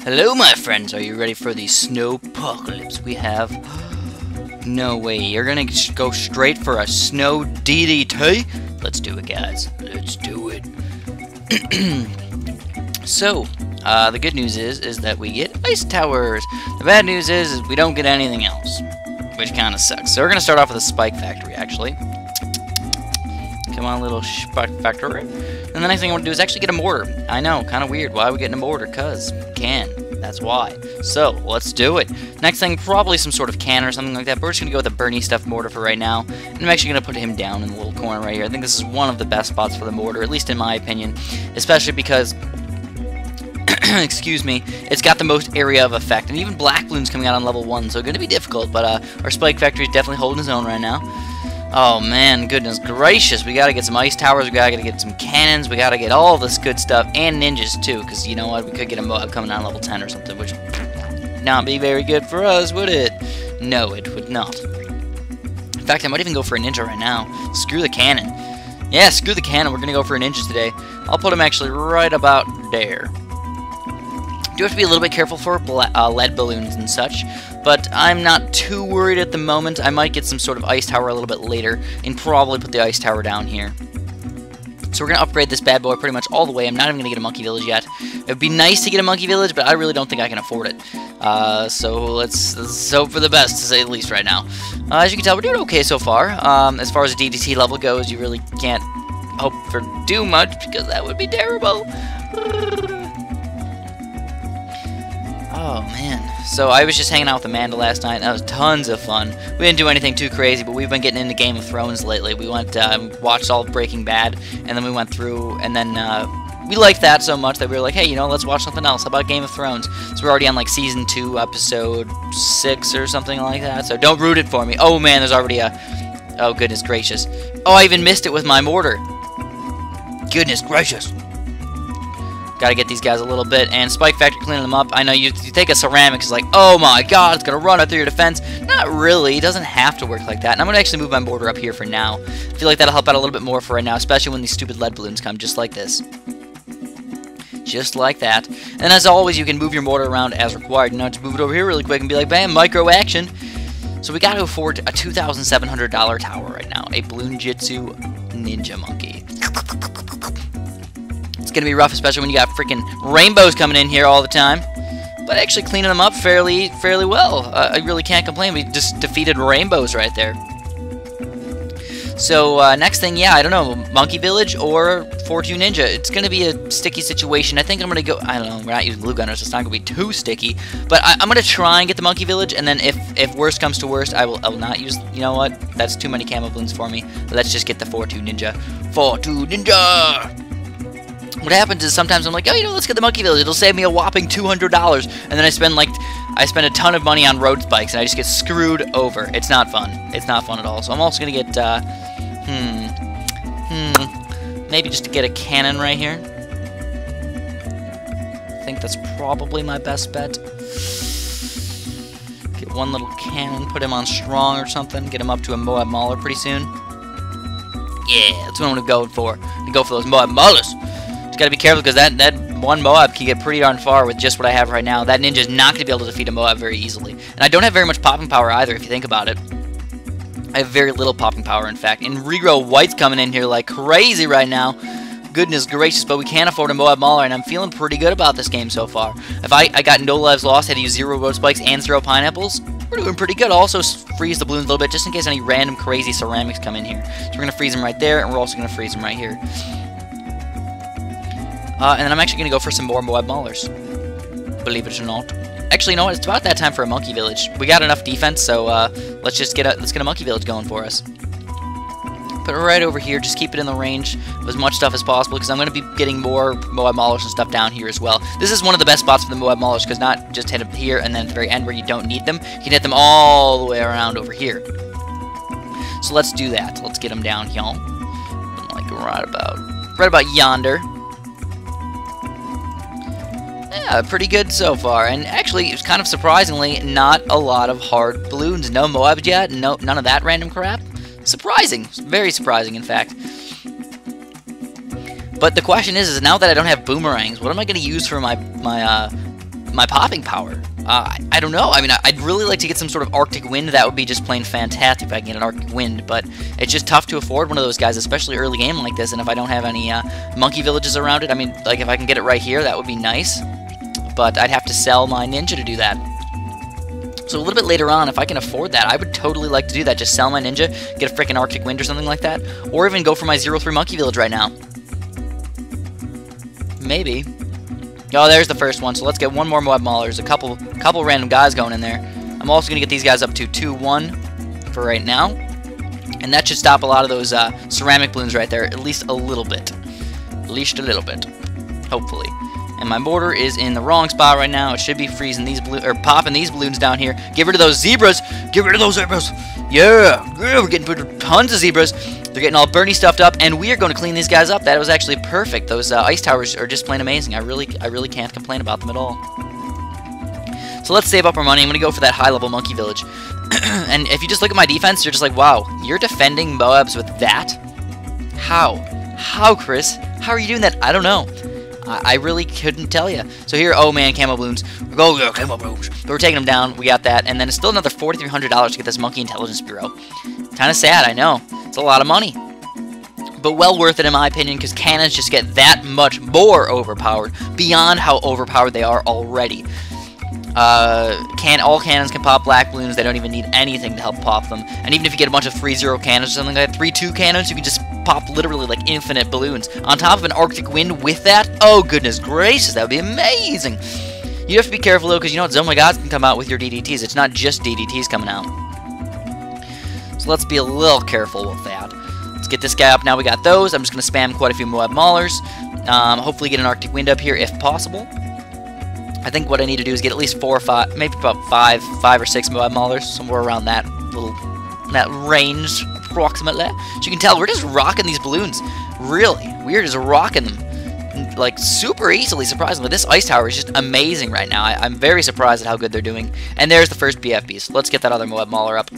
Hello, my friends. Are you ready for the Snowpocalypse? We have... No way. You're gonna go straight for a snow DDT? Let's do it, guys. Let's do it. So, the good news is that we get ice towers. The bad news is we don't get anything else, which kind of sucks. So we're gonna start off with a spike factory, actually. Come on, little spike factory. And the next thing I want to do is actually get a mortar. I know, kind of weird. Why are we getting a mortar? Cause can. That's why. So, let's do it. Next thing, probably some sort of can or something like that. But we're just going to go with a Bernie stuffed mortar for right now. And I'm actually going to put him down in the little corner right here. I think this is one of the best spots for the mortar, at least in my opinion. Especially because, excuse me, it's got the most area of effect. And even black balloons coming out on level 1, so going to be difficult. But our spike factory is definitely holding his own right now. Oh man, goodness gracious, we gotta get some ice towers, we gotta get some cannons, we gotta get all this good stuff, and ninjas too, because you know what, we could get a mob coming on level 10 or something, which would not be very good for us, would it? No, it would not. In fact, I might even go for a ninja right now. Screw the cannon. Yeah, screw the cannon, we're gonna go for a ninja today. I'll put him actually right about there. Do have to be a little bit careful for lead balloons and such, but I'm not too worried at the moment. I might get some sort of ice tower a little bit later and probably put the ice tower down here. So we're going to upgrade this bad boy pretty much all the way. I'm not even going to get a monkey village yet. It would be nice to get a monkey village, but I really don't think I can afford it. So let's hope for the best, to say the least, right now. As you can tell, we're doing okay so far. As far as the DDT level goes, you really can't hope for too much because that would be terrible. Oh, man. So I was just hanging out with Amanda last night, and that was tons of fun. We didn't do anything too crazy, but we've been getting into Game of Thrones lately. We went, watched all of Breaking Bad, and then we went through, and then, we liked that so much that we were like, hey, you know, let's watch something else. How about Game of Thrones? So we're already on, like, Season 2, Episode 6 or something like that, so don't root it for me. Oh, man, there's already a... Oh, goodness gracious. Oh, I even missed it with my mortar. Goodness gracious. Gotta get these guys a little bit, and Spike Factory cleaning them up. I know you take a ceramic, it's like, oh my god, it's gonna run out through your defense. Not really, it doesn't have to work like that. And I'm gonna actually move my mortar up here for now. I feel like that'll help out a little bit more for right now, especially when these stupid lead balloons come, just like this. Just like that. And as always, you can move your mortar around as required. Now just move it over here really quick and be like, bam, micro action. So we gotta afford a $2,700 tower right now. A Bloons Ninja Monkey. Gonna be rough, especially when you got freaking rainbows coming in here all the time. But actually cleaning them up fairly well. I really can't complain. We just defeated rainbows right there. So next thing, yeah, I don't know, Monkey Village or 4-2 Ninja. It's gonna be a sticky situation. I think I'm gonna go. I don't know. We're not using glue gunners. So it's not gonna be too sticky. But I'm gonna try and get the Monkey Village, and then if worst comes to worst, I will not use. You know what? That's too many camo balloons for me. Let's just get the 4-2 Ninja. 4-2 Ninja. What happens is sometimes I'm like, oh, you know, let's get the Monkey Village. It'll save me a whopping $200, and then I spend a ton of money on road spikes, and I just get screwed over. It's not fun. It's not fun at all. So I'm also gonna get, maybe just to get a cannon right here. I think that's probably my best bet. Get one little cannon, put him on strong or something, get him up to a Moab Mauler pretty soon. Yeah, that's what I'm gonna go for. To go for those Moab Maulers. Gotta be careful because that one Moab can get pretty darn far with just what I have right now. That ninja is not going to be able to defeat a Moab very easily. And I don't have very much popping power either, if you think about it. I have very little popping power, in fact. And regrow white's coming in here like crazy right now. Goodness gracious, but we can't afford a Moab Mauler, and I'm feeling pretty good about this game so far. If I got no lives lost, had to use 0 road spikes and 0 pineapples, we're doing pretty good. I'll also freeze the balloons a little bit just in case any random crazy ceramics come in here. So we're going to freeze them right there, and we're also going to freeze them right here. And then I'm actually going to go for some more Moab Maulers. Believe it or not. Actually, you know what? It's about that time for a Monkey Village. We got enough defense, so let's get a Monkey Village going for us. Put it right over here. Just keep it in the range of as much stuff as possible, because I'm going to be getting more Moab Maulers and stuff down here as well. This is one of the best spots for the Moab Maulers, because not just hit them here and then at the very end where you don't need them. You can hit them all the way around over here. So let's do that. Let's get them down here. Like right about yonder. Yeah, pretty good so far, and actually, it's kind of surprisingly not a lot of hard balloons. No Moabs yet, none of that random crap. Surprising, very surprising, in fact. But the question is now that I don't have boomerangs, what am I going to use for my my popping power. I don't know. I mean, I'd really like to get some sort of Arctic Wind. That would be just plain fantastic if I can get an Arctic Wind, but it's just tough to afford one of those guys, especially early game like this, and if I don't have any monkey villages around it. I mean, like, if I can get it right here, that would be nice, but I'd have to sell my ninja to do that. So a little bit later on, if I can afford that, I would totally like to do that. Just sell my ninja, get a freaking Arctic Wind or something like that, or even go for my 0-3 monkey village right now. Maybe. Oh, there's the first one, so let's get one more Moab Mauler. There's a couple random guys going in there. I'm also going to get these guys up to 2-1 for right now. And that should stop a lot of those ceramic balloons right there, at least a little bit. At least a little bit. Hopefully. And my mortar is in the wrong spot right now. It should be freezing these popping these balloons down here. Get rid of those zebras. Get rid of those zebras. Yeah, we're getting tons of zebras. They're getting all Bernie stuffed up, and we are going to clean these guys up. That was actually perfect. Those ice towers are just plain amazing. I really can't complain about them at all. So let's save up our money. I'm going to go for that high-level monkey village. And if you just look at my defense, you're just like, wow, you're defending Moabs with that? How? How, Chris? How are you doing that? I don't know. I really couldn't tell you. So here, oh man, camo balloons. Go, camo balloons. But we're taking them down. We got that. And then it's still another $4,300 to get this Monkey Intelligence Bureau. Kind of sad, I know. It's a lot of money. But well worth it in my opinion, because cannons just get that much more overpowered beyond how overpowered they are already. All cannons can pop black balloons. They don't even need anything to help pop them. And even if you get a bunch of 3-0 cannons or something like that, 3-2 cannons, you can just pop literally like infinite balloons. On top of an Arctic Wind with that, oh goodness gracious, that would be amazing. You have to be careful though, because you know what, Zone My Gods can come out with your DDTs. It's not just DDTs coming out. So let's be a little careful with that. Let's get this guy up. Now we got those. I'm just going to spam quite a few Moab Maulers. Hopefully get an Arctic Wind up here if possible. I think what I need to do is get at least 4 or 5, maybe about 5 or 6 Moab Maulers, somewhere around that range, approximately. As you can tell, we're just rocking these balloons. Really, we're just rocking them, like super easily. Surprisingly, this ice tower is just amazing right now. I'm very surprised at how good they're doing. And there's the first BFBs. Let's get that other Moab Mauler up.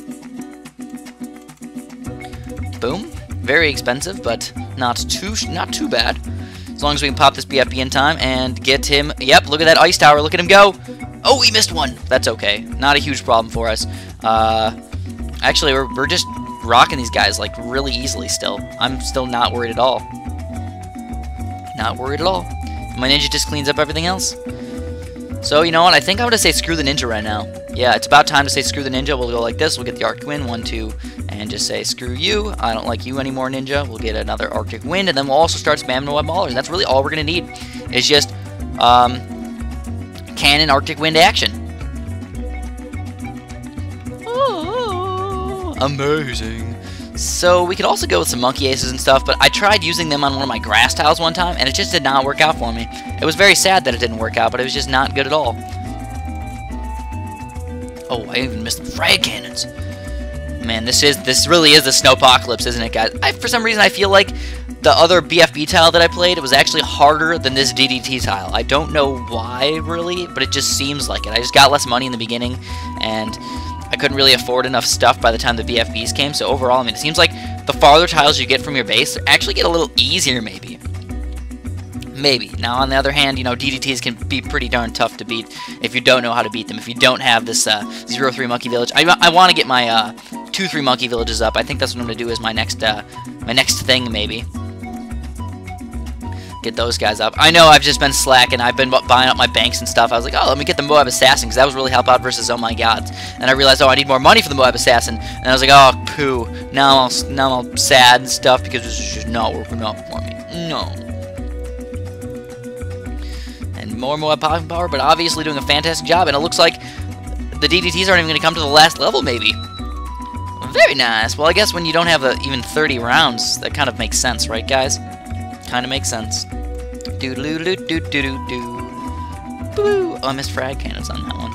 Boom. Very expensive, but not too bad. As long as we can pop this BFB in time and get him. Yep, look at that ice tower. Look at him go. Oh, he missed one. That's okay. Not a huge problem for us. Actually, we're just rocking these guys like really easily still. I'm still not worried at all. Not worried at all. My ninja just cleans up everything else. So, you know what? I think I'm going to say screw the ninja right now. Yeah, it's about time to say screw the ninja. We'll go like this. We'll get the Arctic Wind, 1, 2, and just say screw you. I don't like you anymore, ninja. We'll get another Arctic Wind, and then we'll also start spamming Moab Maulers. And that's really all we're going to need is just cannon Arctic Wind action. Oh, amazing. So we could also go with some monkey aces and stuff, but I tried using them on one of my grass tiles one time, and it just did not work out for me. It was very sad that it didn't work out, but it was just not good at all. Oh, I even missed the frag cannons. Man, this really is the Snowpocalypse, isn't it, guys? For some reason, I feel like the other BFB tile that I played, it was actually harder than this DDT tile. I don't know why, really, but it just seems like it. I just got less money in the beginning, and I couldn't really afford enough stuff by the time the BFBs came, so overall, I mean, it seems like the farther tiles you get from your base actually get a little easier, maybe. Maybe. Now, on the other hand, you know, DDTs can be pretty darn tough to beat if you don't know how to beat them, if you don't have this 0-3 monkey village. I want to get my 2-3 monkey villages up. I think that's what I'm going to do as my next thing, maybe. Get those guys up. I know I've just been slacking. I've been buying up my banks and stuff. I was like, oh, let me get the Moab Assassin, because that was really help out versus Oh My Gods. And I realized, oh, I need more money for the Moab Assassin. And I was like, oh, poo. Now I'm sad and stuff because this is just not working out for me. No. And more Moab power, but obviously doing a fantastic job. And it looks like the DDTs aren't even going to come to the last level, maybe. Very nice. Well, I guess when you don't have even 30 rounds, that kind of makes sense, right, guys? Kind of makes sense. Do-do-do-do-do-do-do. Boo! Oh, I missed frag cannons on that one.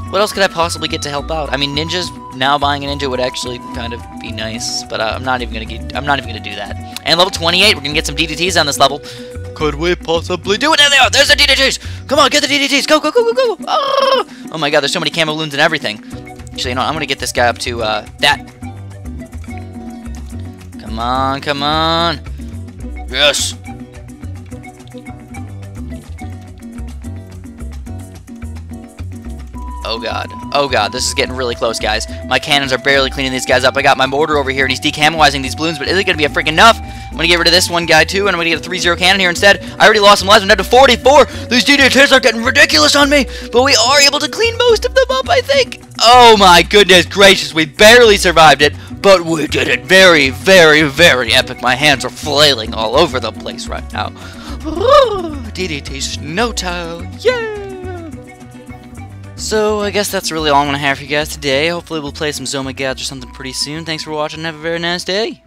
What else could I possibly get to help out? I mean, ninjas, now buying a ninja would actually kind of be nice, but I'm not even gonna do that. And level 28, we're gonna get some DDTs on this level. Could we possibly do it? There they are! There's the DDTs! Come on, get the DDTs! Go, go, go, go, go! Oh my god, there's so many camo balloons and everything. Actually, you know, I'm gonna get this guy up to that. Come on, come on. Yes. Oh god. Oh god, this is getting really close, guys. My cannons are barely cleaning these guys up. I got my mortar over here, and he's decamoizing these balloons, but is it going to be a freaking enough? I'm going to get rid of this one guy, too, and I'm going to get a 3-0 cannon here instead. I already lost some lives. I'm down to 44. These DDTs are getting ridiculous on me, but we are able to clean most of them up, I think. Oh my goodness gracious, we barely survived it, but we did it very, very, very epic. My hands are flailing all over the place right now. DDT Snowpocalypse, yeah! So, I guess that's really all I'm going to have for you guys today. Hopefully we'll play some Zoma Gads or something pretty soon. Thanks for watching and have a very nice day.